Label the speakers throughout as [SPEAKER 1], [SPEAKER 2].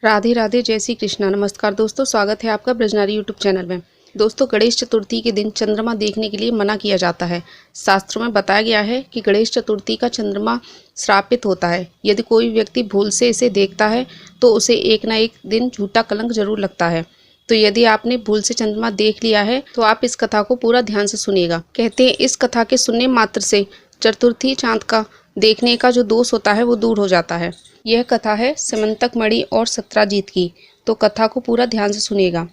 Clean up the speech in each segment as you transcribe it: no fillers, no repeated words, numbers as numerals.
[SPEAKER 1] राधे राधे, जय श्री कृष्णा। नमस्कार दोस्तों, स्वागत है आपका ब्रजनारी यूट्यूब चैनल में। दोस्तों, गणेश चतुर्थी के दिन चंद्रमा देखने के लिए मना किया जाता है। शास्त्रों में बताया गया है कि गणेश चतुर्थी का चंद्रमा श्रापित होता है। यदि कोई व्यक्ति भूल से इसे देखता है तो उसे एक न एक दिन झूठा कलंक जरूर लगता है। तो यदि आपने भूल से चंद्रमा देख लिया है तो आप इस कथा को पूरा ध्यान से सुनिएगा। कहते हैं इस कथा के सुनने मात्र से चतुर्थी चांद का देखने का जो दोष होता है वो दूर हो जाता है। यह कथा है स्यमंतक मणि और सत्राजीत की, तो कथा को पूरा ध्यान से सुनिएगा।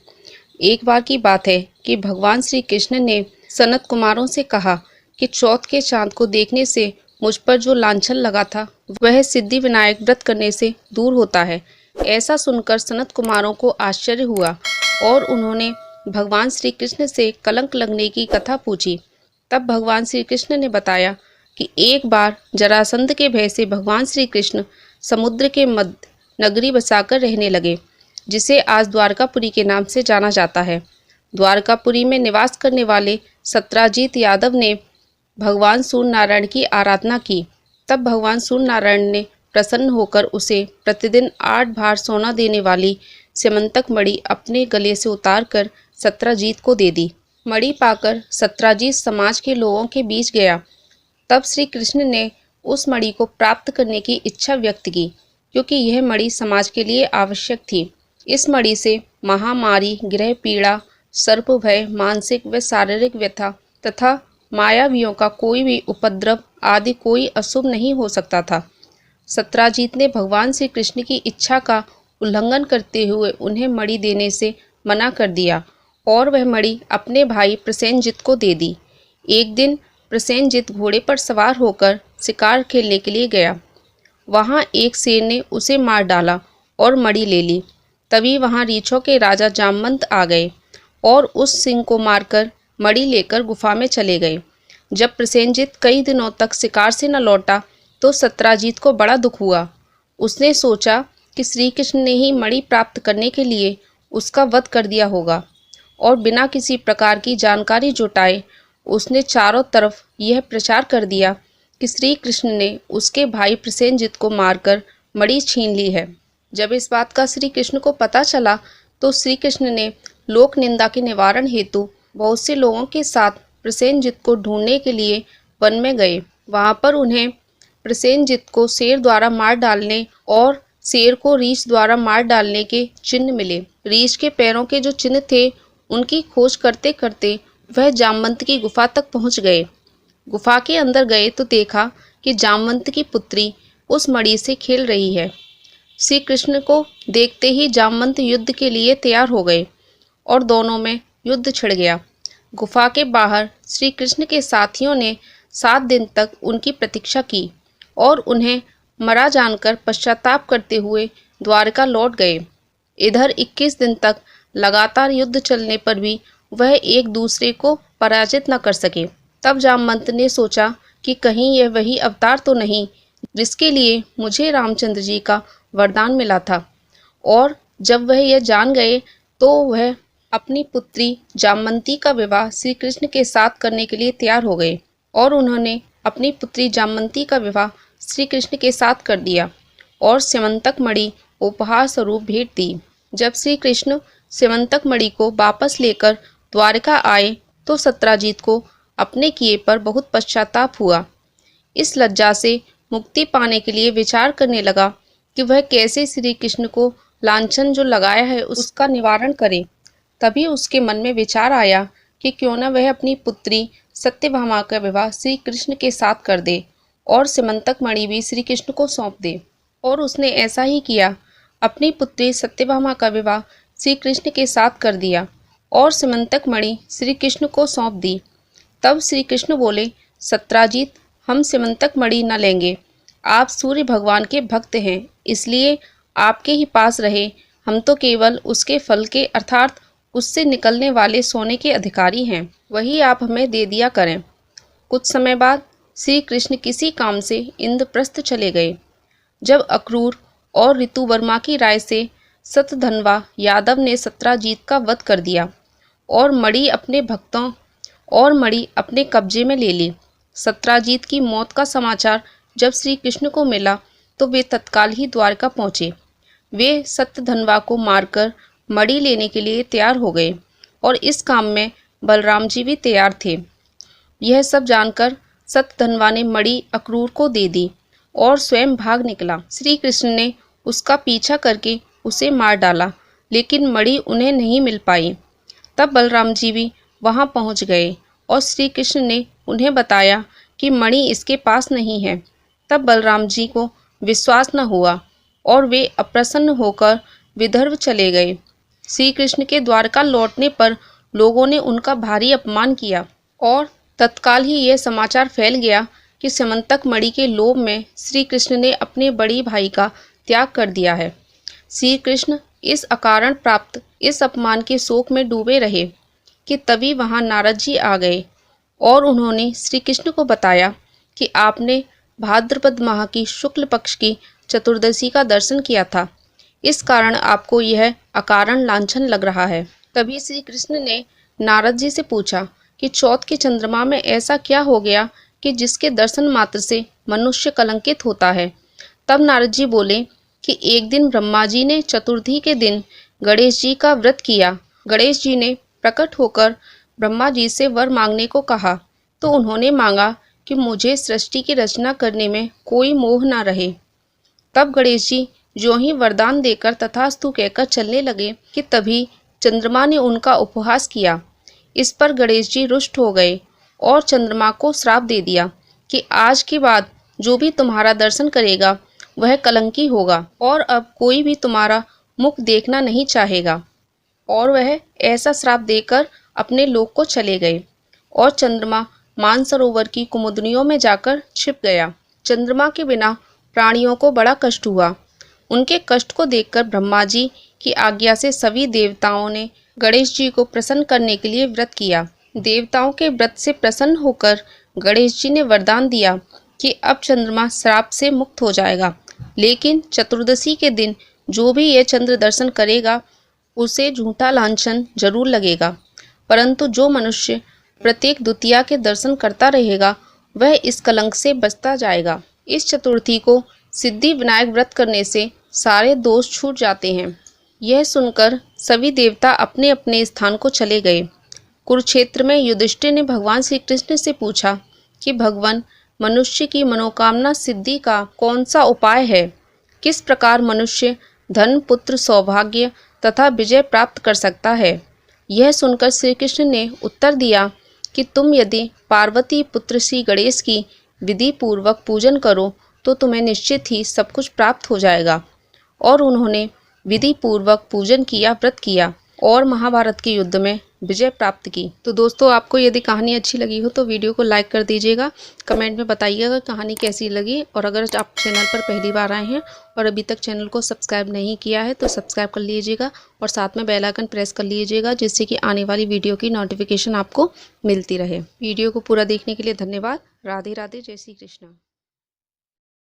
[SPEAKER 1] एक बार की बात है कि भगवान श्री कृष्ण ने सनत कुमारों से कहा कि चौथ के चांद को देखने से मुझ पर जो लांछन लगा था वह सिद्धि विनायक व्रत करने से दूर होता है। ऐसा सुनकर सनत कुमारों को आश्चर्य हुआ और उन्होंने भगवान श्री कृष्ण से कलंक लगने की कथा पूछी। तब भगवान श्री कृष्ण ने बताया कि एक बार जरासंध के भय से भगवान श्री कृष्ण समुद्र के मध्य नगरी बसाकर रहने लगे, जिसे आज द्वारकापुरी के नाम से जाना जाता है। द्वारकापुरी में निवास करने वाले सत्राजीत यादव ने भगवान सूर्य नारायण की आराधना की। तब भगवान सूर्य नारायण ने प्रसन्न होकर उसे प्रतिदिन 8 भार सोना देने वाली स्यमंतक मणि अपने गले से उतार कर सत्राजीत को दे दी। मणि पाकर सत्राजीत समाज के लोगों के बीच गया। तब श्री कृष्ण ने उस मणि को प्राप्त करने की इच्छा व्यक्त की, क्योंकि यह मणि समाज के लिए आवश्यक थी। इस मणि से महामारी, गृह पीड़ा, सर्प भय, मानसिक व शारीरिक व्यथा तथा मायावियों का कोई भी उपद्रव आदि कोई अशुभ नहीं हो सकता था। सत्राजीत ने भगवान श्री कृष्ण की इच्छा का उल्लंघन करते हुए उन्हें मणि देने से मना कर दिया और वह मणि अपने भाई प्रसेनजित को दे दी। एक दिन प्रसेनजित घोड़े पर सवार होकर शिकार खेलने के लिए गया। वहां एक शेर ने उसे मार डाला और मणि ले ली। तभी वहां रीछों के राजा जामवंत आ गए और उस सिंह को मारकर मणि लेकर गुफा में चले गए। जब प्रसेनजित कई दिनों तक शिकार से न लौटा तो सत्राजीत को बड़ा दुख हुआ। उसने सोचा कि श्री कृष्ण ने ही मणि प्राप्त करने के लिए उसका वध कर दिया होगा, और बिना किसी प्रकार की जानकारी जुटाए उसने चारों तरफ यह प्रचार कर दिया कि श्री कृष्ण ने उसके भाई प्रसेनजित को मारकर मणि छीन ली है। जब इस बात का श्री कृष्ण को पता चला तो श्री कृष्ण ने लोक निंदा के निवारण हेतु बहुत से लोगों के साथ प्रसेनजित को ढूंढने के लिए वन में गए। वहां पर उन्हें प्रसेनजित को शेर द्वारा मार डालने और शेर को रीछ द्वारा मार डालने के चिन्ह मिले। रीछ के पैरों के जो चिन्ह थे उनकी खोज करते करते वह जामवंत की गुफा तक पहुंच गए। गुफा के अंदर गए तो देखा कि जामवंत की पुत्री उस मणि से खेल रही है। श्री कृष्ण को देखते ही जामवंत युद्ध के लिए तैयार हो गए और दोनों में युद्ध छिड़ गया। गुफा के बाहर श्री कृष्ण के साथियों ने 7 दिन तक उनकी प्रतीक्षा की और उन्हें मरा जानकर पश्चाताप करते हुए द्वारका लौट गए। इधर 21 दिन तक लगातार युद्ध चलने पर भी वह एक दूसरे को पराजित न कर सके। तब जामवंत ने सोचा कि कहीं यह वही अवतार तो नहीं जिसके लिए मुझे रामचंद्र जी का वरदान मिला था। और जब वह यह जान गए तो वह अपनी पुत्री जामवंती का विवाह श्री कृष्ण के साथ करने के लिए तैयार हो गए और उन्होंने अपनी पुत्री जामवंती का विवाह श्री कृष्ण के साथ कर दिया और स्यमंतक मणि उपहार स्वरूप भेंट दी। जब श्री कृष्ण स्यमंतक मणि को वापस लेकर द्वारका आए तो सत्राजीत को अपने किए पर बहुत पश्चाताप हुआ। इस लज्जा से मुक्ति पाने के लिए विचार करने लगा कि वह कैसे श्री कृष्ण को लांछन जो लगाया है उसका निवारण करे। तभी उसके मन में विचार आया कि क्यों न वह अपनी पुत्री सत्यभामा का विवाह श्री कृष्ण के साथ कर दे और स्यमंतक मणि भी श्री कृष्ण को सौंप दे। और उसने ऐसा ही किया। अपनी पुत्री सत्यभामा का विवाह श्री कृष्ण के साथ कर दिया और स्यमंतक मणि श्री कृष्ण को सौंप दी। तब श्री कृष्ण बोले, सत्राजीत, हम स्यमंतक मणि न लेंगे। आप सूर्य भगवान के भक्त हैं, इसलिए आपके ही पास रहे। हम तो केवल उसके फल के अर्थात उससे निकलने वाले सोने के अधिकारी हैं, वही आप हमें दे दिया करें। कुछ समय बाद श्री कृष्ण किसी काम से इंद्रप्रस्थ चले गए। जब अक्रूर और ऋतुवर्मा की राय से सतधनवा यादव ने सत्राजीत का वध कर दिया और मणि अपने कब्जे में ले ली। सत्राजीत की मौत का समाचार जब श्री कृष्ण को मिला तो वे तत्काल ही द्वारका पहुँचे। वे सत्यधनवा को मारकर मणि लेने के लिए तैयार हो गए और इस काम में बलराम जी भी तैयार थे। यह सब जानकर सत्यधनवा ने मणि अक्रूर को दे दी और स्वयं भाग निकला। श्री कृष्ण ने उसका पीछा करके उसे मार डाला, लेकिन मणि उन्हें नहीं मिल पाई। तब बलराम जी भी वहां पहुंच गए और श्री कृष्ण ने उन्हें बताया कि मणि इसके पास नहीं है। तब बलराम जी को विश्वास न हुआ और वे अप्रसन्न होकर विदर्भ चले गए। श्री कृष्ण के द्वारका लौटने पर लोगों ने उनका भारी अपमान किया और तत्काल ही यह समाचार फैल गया कि स्यमंतक मणि के लोभ में श्री कृष्ण ने अपने बड़े भाई का त्याग कर दिया है। श्री कृष्ण इस अकारण प्राप्त इस अपमान के शोक में डूबे रहे कि तभी वहां नारद जी आ गए और उन्होंने श्री कृष्ण को बताया कि आपने भाद्रपद माह की शुक्ल पक्ष की चतुर्दशी का दर्शन किया था, इस कारण आपको यह अकारण लांछन लग रहा है। तभी श्री कृष्ण ने नारद जी से पूछा कि चौथ के चंद्रमा में ऐसा क्या हो गया कि जिसके दर्शन मात्र से मनुष्य कलंकित होता है। तब नारद जी बोले कि एक दिन ब्रह्मा जी ने चतुर्थी के दिन गणेश जी का व्रत किया। गणेश जी ने प्रकट होकर ब्रह्मा जी से वर मांगने को कहा, तो उन्होंने मांगा कि मुझे सृष्टि की रचना करने में कोई मोह न रहे। तब गणेश जी जो ही वरदान देकर तथास्तु कहकर चलने लगे कि तभी चंद्रमा ने उनका उपहास किया। इस पर गणेश जी रुष्ट हो गए और चंद्रमा को श्राप दे दिया कि आज के बाद जो भी तुम्हारा दर्शन करेगा वह कलंकी होगा और अब कोई भी तुम्हारा मुख देखना नहीं चाहेगा। और वह ऐसा श्राप देकर अपने लोक को चले गए और चंद्रमा मानसरोवर की कुमुदनियों में जाकर छिप गया। चंद्रमा के बिना प्राणियों को बड़ा कष्ट हुआ। उनके कष्ट को देखकर ब्रह्मा जी की आज्ञा से सभी देवताओं ने गणेश जी को प्रसन्न करने के लिए व्रत किया। देवताओं के व्रत से प्रसन्न होकर गणेश जी ने वरदान दिया कि अब चंद्रमा श्राप से मुक्त हो जाएगा, लेकिन चतुर्दशी के दिन जो भी यह चंद्र दर्शन करेगा उसे झूठा लांछन जरूर लगेगा, परंतु जो मनुष्य प्रत्येक द्वितीया के दर्शन करता रहेगा वह इस कलंक से बचता जाएगा। इस चतुर्थी को सिद्धि विनायक व्रत करने से सारे दोष छूट जाते हैं। यह सुनकर सभी देवता अपने अपने स्थान को चले गए। कुरुक्षेत्र में युधिष्ठिर ने भगवान श्री कृष्ण से पूछा कि भगवान, मनुष्य की मनोकामना सिद्धि का कौन सा उपाय है? किस प्रकार मनुष्य धन, पुत्र, सौभाग्य तथा विजय प्राप्त कर सकता है? यह सुनकर श्री कृष्ण ने उत्तर दिया कि तुम यदि पार्वती पुत्र श्री गणेश की विधि पूर्वक पूजन करो तो तुम्हें निश्चित ही सब कुछ प्राप्त हो जाएगा। और उन्होंने विधि पूर्वक पूजन किया, व्रत किया और महाभारत के युद्ध में विजय प्राप्त की। तो दोस्तों, आपको यदि कहानी अच्छी लगी हो तो वीडियो को लाइक कर दीजिएगा, कमेंट में बताइएगा कहानी कैसी लगी। और अगर आप चैनल पर पहली बार आए हैं और अभी तक चैनल को सब्सक्राइब नहीं किया है तो सब्सक्राइब कर लीजिएगा और साथ में बेल आइकन प्रेस कर लीजिएगा, जिससे कि आने वाली वीडियो की नोटिफिकेशन आपको मिलती रहे। वीडियो को पूरा देखने के लिए धन्यवाद। राधे राधे, जय श्री कृष्ण।